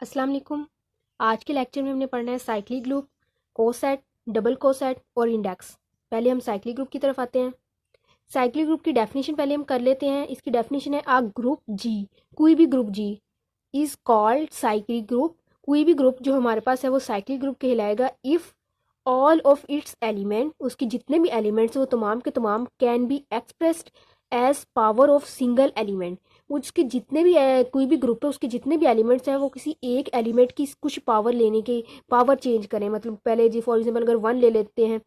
अस्सलाम वालेकुम। आज के लेक्चर में हमने पढ़ना है cyclic group, coset, double coset और इंडेक्स। पहले हम साइक्लिक ग्रुप की तरफ आते हैं। साइक्लिक ग्रुप की डेफिनेशन पहले हम कर लेते हैं। इसकी डेफिनेशन है, आ ग्रुप जी, कोई भी group G is called cyclic group. कोई भी ग्रुप जो हमारे पास है वो साइक्लिक ग्रुप कहलाएगा if all of its element, उसके जितने भी एलिमेंट्स हैं वो तमाम के तमाम can be expressed as power of single element. उसके जितने भी कोई भी ग्रुप है उसके जितने भी एलिमेंट्स हैं वो किसी एक एलिमेंट की कुछ पावर लेने के पावर चेंज करें। मतलब पहले जी फॉर एग्जांपल अगर वन ले लेते हैं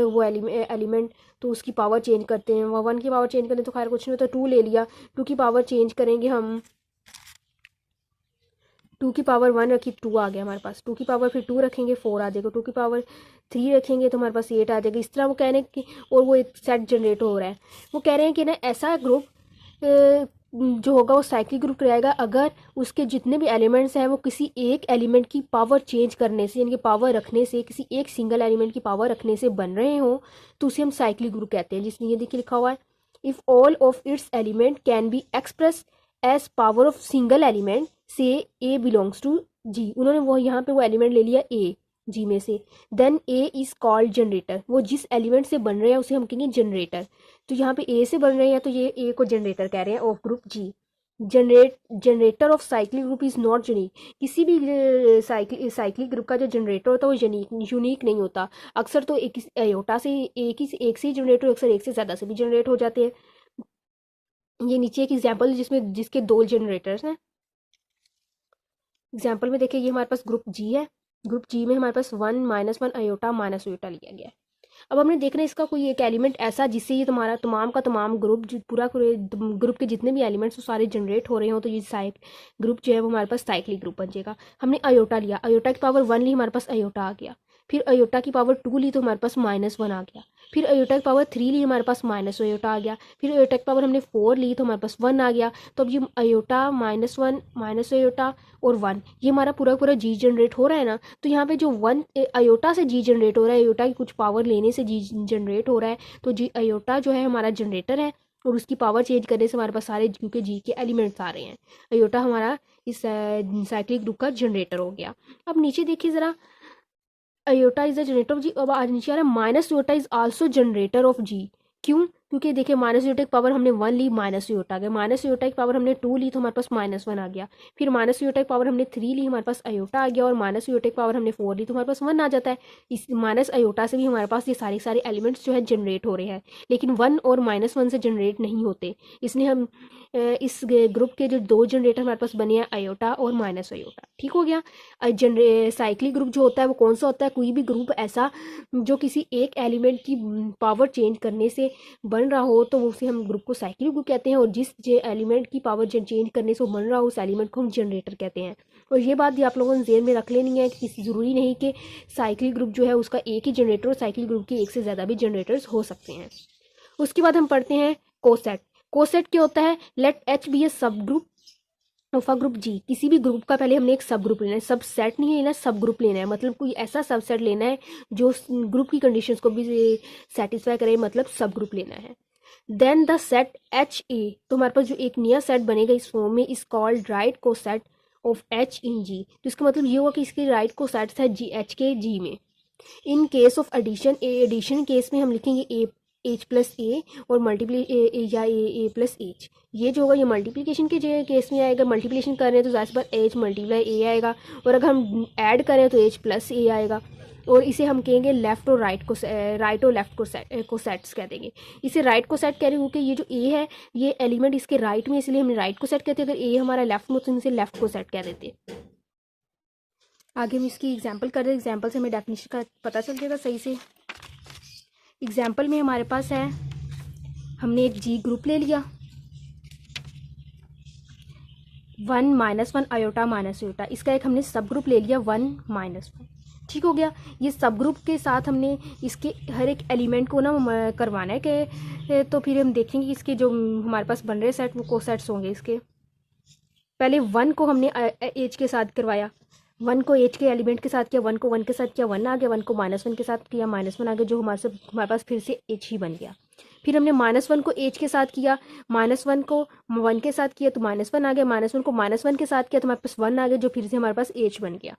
वो एलिमेंट, तो उसकी पावर चेंज करते हैं। वह वन की पावर चेंज करें तो खैर कुछ नहीं होता। टू ले लिया, टू की पावर चेंज करेंगे हम, टू की पावर वन रखी, टू आ गया हमारे पास। टू की पावर फिर टू रखेंगे, फोर आ जाएगा। टू की पावर थ्री रखेंगे तो हमारे पास एट आ जाएगा। इस तरह वो कह रहे हैं कि, और वो एक सेट जनरेट हो रहा है। वो कह रहे हैं कि ना ऐसा ग्रुप जो होगा वो साइक्लिक ग्रुप रहेगा अगर उसके जितने भी एलिमेंट्स हैं वो किसी एक एलिमेंट की पावर चेंज करने से, यानी कि पावर रखने से, किसी एक सिंगल एलिमेंट की पावर रखने से बन रहे हो, तो उसे हम साइक्लिक ग्रुप कहते हैं। जिसमें ये देखिए लिखा हुआ है, if all of its element can be express as power of single element से ए बिलोंग्स टू जी। उन्होंने वो यहाँ पे वो एलिमेंट ले लिया ए जी में से। Then a is called generator. वो जिस एलिमेंट से बन रहे हैं उसे हम कहेंगे जनरेटर। तो यहाँ पे ए से बन रहे हैं तो ये ए को जनरेटर कह रहे हैं of group G. Generator of cyclic group is not unique. किसी भी साइक्लिक ग्रुप का जो जनरेटर होता है वो यूनिक नहीं होता। अक्सर तो एक आयोटा से एक से ही जनरेटर, अक्सर एक से ज़्यादा से भी जनरेट हो जाते हैं। ये नीचे एक एग्जाम्पल जिसमें जिसके दो जनरेटर्स हैं। एग्जाम्पल में देखिए ये हमारे पास ग्रुप जी है। ग्रुप जी में हमारे पास one minus one iota minus iota लिया गया है। अब हमने देखना है इसका कोई एक एलिमेंट ऐसा जिससे ये तुम्हारा तमाम का तमाम ग्रुप पूरा ग्रुप के जितने भी एलिमेंट्स वो सारे जनरेट हो रहे हो, तो ये ग्रुप जो है वो हमारे पास साइक्लिक ग्रुप बन जाएगा। हमने आयोटा लिया, आयोटा की पावर वन ली, हमारे पास आयोटा आ गया। फिर आयोटा की पावर टू ली तो हमारे पास माइनस वन आ गया। फिर आयोटा की पावर थ्री ली, हमारे पास माइनस आयोटा आ गया। फिर आयोटा की पावर हमने फोर ली तो हमारे पास वन आ गया। तो अब ये iota minus one minus iota और वन, ये हमारा पूरा पूरा जी जनरेट हो रहा है ना। तो यहाँ पे जो वन आयोटा से जी जनरेट हो रहा है, आयोटा की कुछ पावर लेने से जी जनरेट हो रहा है, तो जी आयोटा जो है हमारा जनरेटर है और उसकी पावर चेंज करने से हमारे पास सारे क्योंकि जी के एलिमेंट्स आ रहे हैं, आयोटा हमारा इस साइक्लिक ग्रुप का जनरेटर हो गया। अब नीचे देखिए ज़रा, iota is the generator of G. अब आज नीचे आ रहा है minus iota is also generator of G. क्यों? क्योंकि देखिए माइनस आयोटा की पावर हमने वन ली, माइनस आयोटा आ गया। माइनस आयोटा की पावर हमने टू ली तो हमारे पास माइनस वन आ गया। फिर माइनस आयोटा की पावर हमने थ्री ली, हमारे पास आयोटा आ गया। और माइनस आयोटा की पावर हमने फोर ली तो हमारे पास वन आ जाता है। इस माइनस आयोटा से भी हमारे पास ये सारे सारे एलिमेंट्स जो है जनरेट हो रहे हैं, लेकिन वन और माइनस वन से जनरेट नहीं होते। इसलिए हम इस ग्रुप के जो दो जनरेटर हमारे पास बने हैं, आयोटा और माइनस आयोटा। ठीक हो गया। साइक्लिक ग्रुप जो होता है वो कौन सा होता है? कोई भी ग्रुप ऐसा जो किसी एक एलिमेंट की पावर चेंज करने से बन रहा हो तो उसे हम ग्रुप को साइक्लिक ग्रुप कहते हैं। और जिस एलिमेंट की पावर चेंज करने से वो बन रहा हो उस एलिमेंट को हम जनरेटर कहते हैं। और ये बात भी आप लोगों ने ज़हन में रख लेनी है कि किसी ज़रूरी नहीं कि साइक्लिक ग्रुप जो है उसका एक ही जनरेटर, और साइक्लिक ग्रुप के एक से ज़्यादा भी जनरेटर्स हो सकते हैं। उसके बाद हम पढ़ते हैं कोसेट। कोसेट क्या होता है? लेट एच बी ए सब ग्रुप ऑफ अ ग्रुप जी। किसी भी ग्रुप का पहले हमने एक सब ग्रुप लेना है, सब सेट नहीं लेना, सब ग्रुप लेना है। मतलब कोई ऐसा सब सेट लेना है जो ग्रुप की कंडीशंस को भी सेटिस्फाई करे, मतलब सब ग्रुप लेना है। Then the set H a, तो हमारे पास जो एक नया सेट बनेगा इस फॉर्म में, इज कॉल्ड राइट को सेट ऑफ एच इन जी। तो इसका मतलब ये हुआ कि इसके राइट को सेट है जी एच के जी में। In case of addition, addition case में हम लिखेंगे ए एच प्लस ए और मल्टीप्ली या ए प्लस एच। ये जो होगा ये मल्टीप्लिकेशन के केस में आएगा। मल्टीप्लिकेशन कर रहे हैं तो ज़ाहिर सी बात एच मल्टीप्लाई ए आएगा, और अगर हम ऐड करें तो एच प्लस ए आएगा। और इसे हम कहेंगे लेफ़्ट और राइट को, राइट और लेफ़्ट को सेट्स कह देंगे। इसे राइट को सेट कह रहे हैं क्योंकि ये जो ए है ये एलिमेंट इसके राइट में, इसलिए हम राइट को सेट कहते हैं। अगर ए हमारा लेफ्ट में तो हम इसे लेफ्ट को सेट कह देते हैं। आगे हम इसकी एग्जांपल कर रहे हैं, एग्जांपल से हमें डेफिनेशन का पता चल जाएगा सही से। एग्जांपल में हमारे पास है, हमने एक जी ग्रुप ले लिया, one minus one iota minus iota. इसका एक हमने सब ग्रुप ले लिया वन माइनस वन। ठीक हो गया। ये सब ग्रुप के साथ हमने इसके हर एक एलिमेंट को ना करवाना है कि, तो फिर हम देखेंगे इसके जो हमारे पास बन रहे सेट वो कोसेट्स होंगे इसके। पहले वन को हमने एच के साथ करवाया, वन को एच के एलिमेंट के साथ किया, वन को वन के साथ किया, वन आ गया। वन को माइनस वन के साथ किया, माइनस वन आ गया, जो हमारे पास फिर से एच ही बन गया। फिर हमने -1 को एच के साथ किया, -1 को 1 के साथ किया तो -1 आ गया, -1 को -1 के साथ किया तो हमारे पास 1 आ गया, जो फिर से हमारे पास एच बन गया।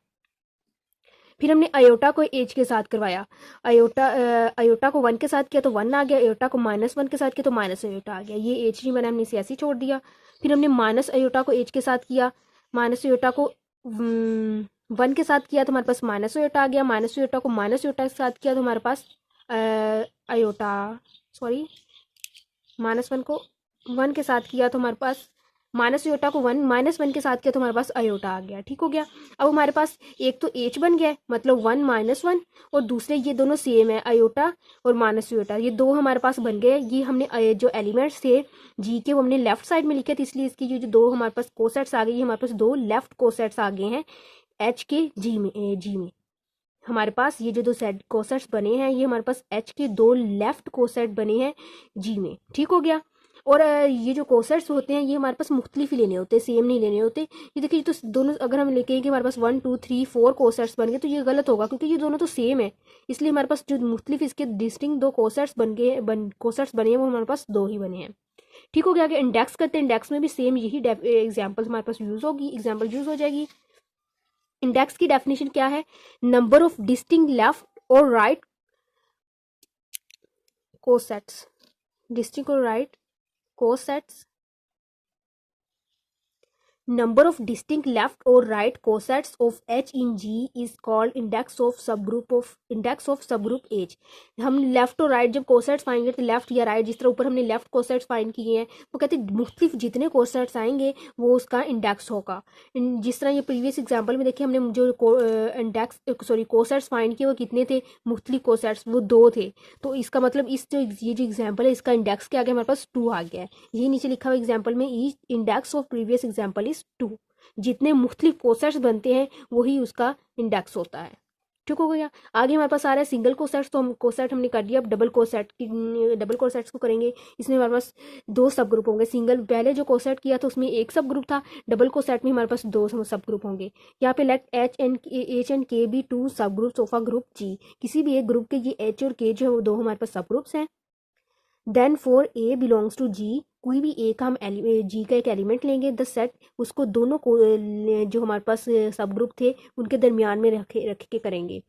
फिर हमने अयोटा को एच के साथ करवाया, अयोटा को 1 के साथ किया तो 1 आ गया, अयोटा को -1 के साथ किया तो माइनस अयोटा आ गया, ये एच नहीं बना, हमने इसे ऐसे ही छोड़ दिया। फिर हमने माइनस अयोटा को एच के साथ किया, माइनस अयोटा को 1 के साथ किया तो हमारे पास माइनस अयोटा आ गया, माइनस अयोटा को माइनस अयोटा के साथ किया तो हमारे पास अयोटा सॉरी -1 को 1 के साथ किया तो हमारे पास माइनस अयोटा को -1 के साथ किया तो हमारे पास अयोटा आ गया। ठीक हो गया। अब हमारे पास एक तो एच बन गया है, मतलब 1 -1, और दूसरे ये दोनों सेम है, अयोटा और माइनस अयोटा, ये दो हमारे पास बन गए। ये हमने जो एलिमेंट्स थे जी के वो हमने लेफ्ट साइड में लिखे थे, इसलिए इसकी जो दो हमारे पास कोसेट्स आ गए, ये हमारे पास दो लेफ्ट कोसेट्स आ गए हैं एच के जी में हमारे पास ये जो दो सेट कोसेट्स बने हैं ये हमारे पास एच के दो लेफ्ट कोसेट बने हैं जी में। ठीक हो गया। और ये जो कोसेट्स होते हैं ये हमारे पास मुख्तलिफ ही लेने होते हैं, सेम नहीं लेने होते। ये देखिए, तो दोनों अगर हम लेके कि हमारे पास 1 2 3 4 कोसेट्स बन गए तो ये गलत होगा, क्योंकि ये दोनों तो सेम है, इसलिए हमारे पास जो मुख्तलिफ इसके डिस्टिंक्ट दो कोसेट्स कोसेट्स बने हैं वो हमारे पास दो ही बने हैं। ठीक हो गया। आगे इंडेक्स करते हैं, इंडेक्स में भी सेम यही एग्जाम्पल हमारे पास यूज होगी, एग्जाम्पल यूज हो जाएगी। इंडेक्स की डेफिनेशन क्या है? नंबर ऑफ डिस्टिंक्ट लेफ्ट और राइट कोसेट्स, डिस्टिंक्ट और right cosets, number of distinct left or right cosets of H in G is called index of subgroup H। हम left और right जब कोसेट्स पाएंगे तो लेफ्ट या राइट, जिस तरह ऊपर हमने लेफ्ट कोसेट्स फाइंड किए हैं, वो कहते हैं मुख्तलिफ जितने कोसेट्स आएंगे वो उसका इंडेक्स होगा। जिस तरह ये प्रीवियस एग्जांपल में देखिए हमने जो कोसेट्स फाइंड किए वो कितने थे? मुख्तलिफ कोसेट्स, वो 2 थे। तो इसका मतलब ये जो एग्जाम्पल है इसका इंडेक्स क्या आ गया? हमारे पास 2 आ गया है। यही नीचे लिखा हुआ एग्जाम्पल में इंडेक्स ऑफ प्रीवियस एग्जाम्पल 2। जितने मुख्तलिफ कोसेट्स बनते हैं वही उसका इंडेक्स होता है। ठीक हो गया। आगे हमारे पास आ रहा है सिंगल कोसेट्स, तो हम कोसेट हमने कर दिया। अब डबल कोसेट्स को करेंगे। इसमें हमारे पास 2 सब ग्रुप होंगे। सिंगल पहले जो कोसेट किया था उसमें एक सब ग्रुप था, डबल कोसेट में हमारे पास 2 सब ग्रुप होंगे। यहाँ पे लेट एच एंड के बी 2 सब ग्रुप्स ऑफ अ ग्रुप जी। किसी भी एक ग्रुप के ये एच और के जो है वो 2 हमारे पास सब ग्रुप्स हैं। Then for A belongs to G, कोई भी ए का हम जी का एक एलिमेंट लेंगे, द सेट उसको दोनों को जो हमारे पास सब ग्रुप थे उनके दरमियान में रख के करेंगे,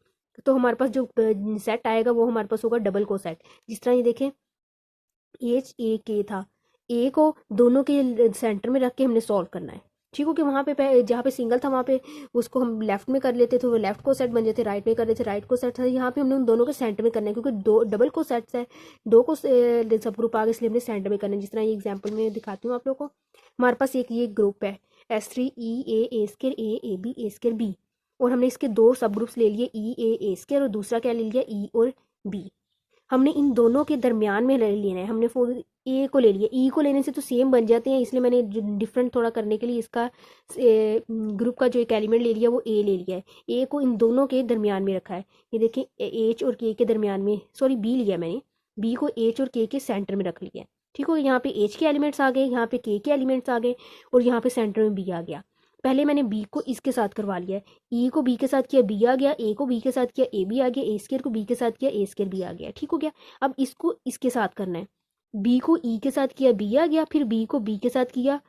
तो हमारे पास जो सेट आएगा वो हमारे पास होगा डबल को सेट। जिस तरह ये देखें एच ए के था, ए को दोनों के सेंटर में रख के हमने सॉल्व करना है। ठीक हो कि वहाँ पे जहाँ पे सिंगल था वहाँ पे उसको हम लेफ्ट में कर लेते थे, वो लेफ्ट को सेट बन जाते, राइट में कर लेते राइट को सेट था। यहाँ पे हमने उन दोनों के सेंटर में करना है, क्योंकि दो डबल को सेट्स है, 2 को सब ग्रुप आ गए, इसलिए हमने सेंटर में करना है। जिस तरह ये एग्जाम्पल में दिखाती हूँ आप लोग को। हमारे पास एक ये ग्रुप है S3 a square a b a square b, और हमने इसके 2 सब ग्रुप्स ले लिए ए स्केयर और दूसरा क्या ले लिया ई और बी। हमने इन दोनों के दरमियान में लेना है। हमने ए को ले लिया, ई को लेने से तो सेम बन जाते हैं, इसलिए मैंने डिफरेंट थोड़ा करने के लिए इसका ग्रुप का जो एक एलिमेंट ले लिया वो ए ले लिया है। ए को इन दोनों के दरमियान में रखा है। ये देखें एच और के दरमियान में, सॉरी बी लिया मैंने, बी को एच और के सेंटर में रख लिया है। ठीक हो, यहाँ पे एच के एलिमेंट्स आ गए, यहाँ पे के एलिमेंट्स आ गए, और यहाँ पे सेंटर में बी आ गया। पहले मैंने बी को इसके साथ करवा लिया है, ई को बी के साथ किया बी आ गया, ए को बी के साथ किया ए बी आ गया, ए स्केयर को बी के साथ किया ए स्केयर बी आ गया। ठीक हो गया। अब इसको इसके साथ करना है, बी को ई के साथ किया बी आ गया, फिर बी को बी के साथ किया,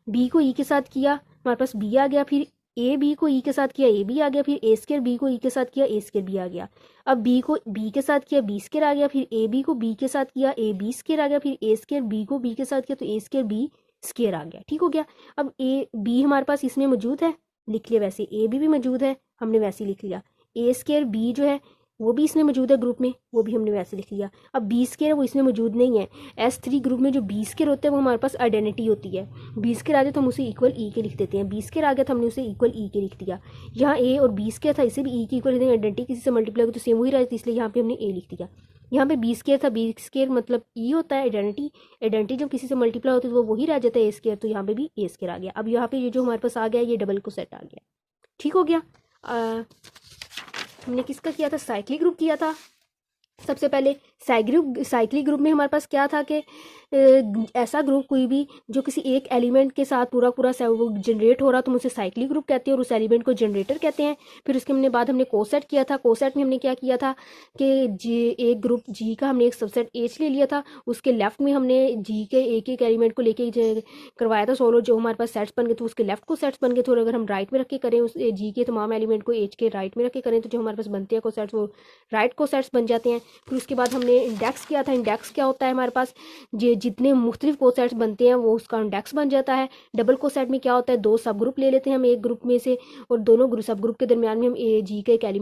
बी को ई के साथ किया, हमारे पास बी आ गया, फिर ए बी को ई के साथ किया ए बी आ गया, फिर ए स्केयर बी को ई के साथ किया ए स्केयर बी आ गया। अब बी को बी के साथ किया बी स्केयर आ गया, फिर ए बी को बी के साथ किया ए बी स्केयर आ गया, फिर ए स्केयर बी को बी के साथ किया तो ए स्केयर बी स्केयर आ गया। ठीक हो गया। अब ए बी हमारे पास इसमें मौजूद है, लिख लिया वैसे, ए बी भी मौजूद है, हमने वैसे लिख लिया। ए स्केयर बी जो है वो भी इसमें मौजूद है ग्रुप में, वो भी हमने वैसे लिख लिया। अब बी स्केयर वो इसमें मौजूद नहीं है। S3 ग्रुप में जो बी स्केयर होते हैं वो हमारे पास आइडेंटिटी होती है। बी स्केयर आ गया तो हम उसे इक्वल ई के लिख देते हैं, बी स्केयर आ गया तो हमने उसे इक्वल ई के लिख दिया। यहाँ ए और बी स्केयर था, इसे भी ई की इक्वल आइडेंटिटी किसी से मल्टीप्लाई हो तो सेम वही रहती है, इसलिए यहाँ पे हमने ए लिख दिया। यहाँ पे बी स्केयर था, बी स्केयर मतलब ई होता है आइडेंटिटी जब किसी से मल्टीप्लाई होती है तो वो वही रह जाता है ए स्केयर, तो यहाँ पे भी ए स्केयर आ गया। अब यहाँ पे ये जो हमारे पास आ गया ये डबल को सेट आ गया। ठीक हो गया। हमने किसका किया था? साइक्लिक ग्रुप किया था। सबसे पहले साइक्लिक ग्रुप में हमारे पास क्या था कि ऐसा ग्रुप कोई भी जो किसी एक एलिमेंट के साथ पूरा पूरा जनरेट हो रहा तो हम उसे साइक्लिक ग्रुप कहते हैं और उस एलिमेंट को जनरेटर कहते हैं। फिर उसके हमने बाद हमने कोसेट किया था। कोसेट में हमने क्या किया था कि जी एक ग्रुप जी का हमने एक सबसेट एच ले लिया था, उसके लेफ्ट में हमने जी के एक एक एलिमेंट को लेके करवाया था सोलो, जो हमारे पास सेट्स बन गए थे उसके लेफ्ट को सेट्स बन गए थे। और अगर हम राइट में रख के करें उस जी के तमाम एलिमेंट को एच के राइट में रख के करें तो जो हमारे पास बनते हैं को सेट्स वो राइट को सेट्स बन जाते हैं। फिर उसके बाद हमने इंडेक्स किया था। इंडेक्स क्या होता है, हमारे पास ये जितने मुख्तलिफ कोसेट्स बनते हैं वो उसका इंडेक्स बन जाता है। डबल कोसेट में क्या होता है, दो सब ग्रुप ले लेते हैं हम एक ग्रुप में से और दोनों सब ग्रुप के दरमियान में हम ए जी का एक एलिमेंट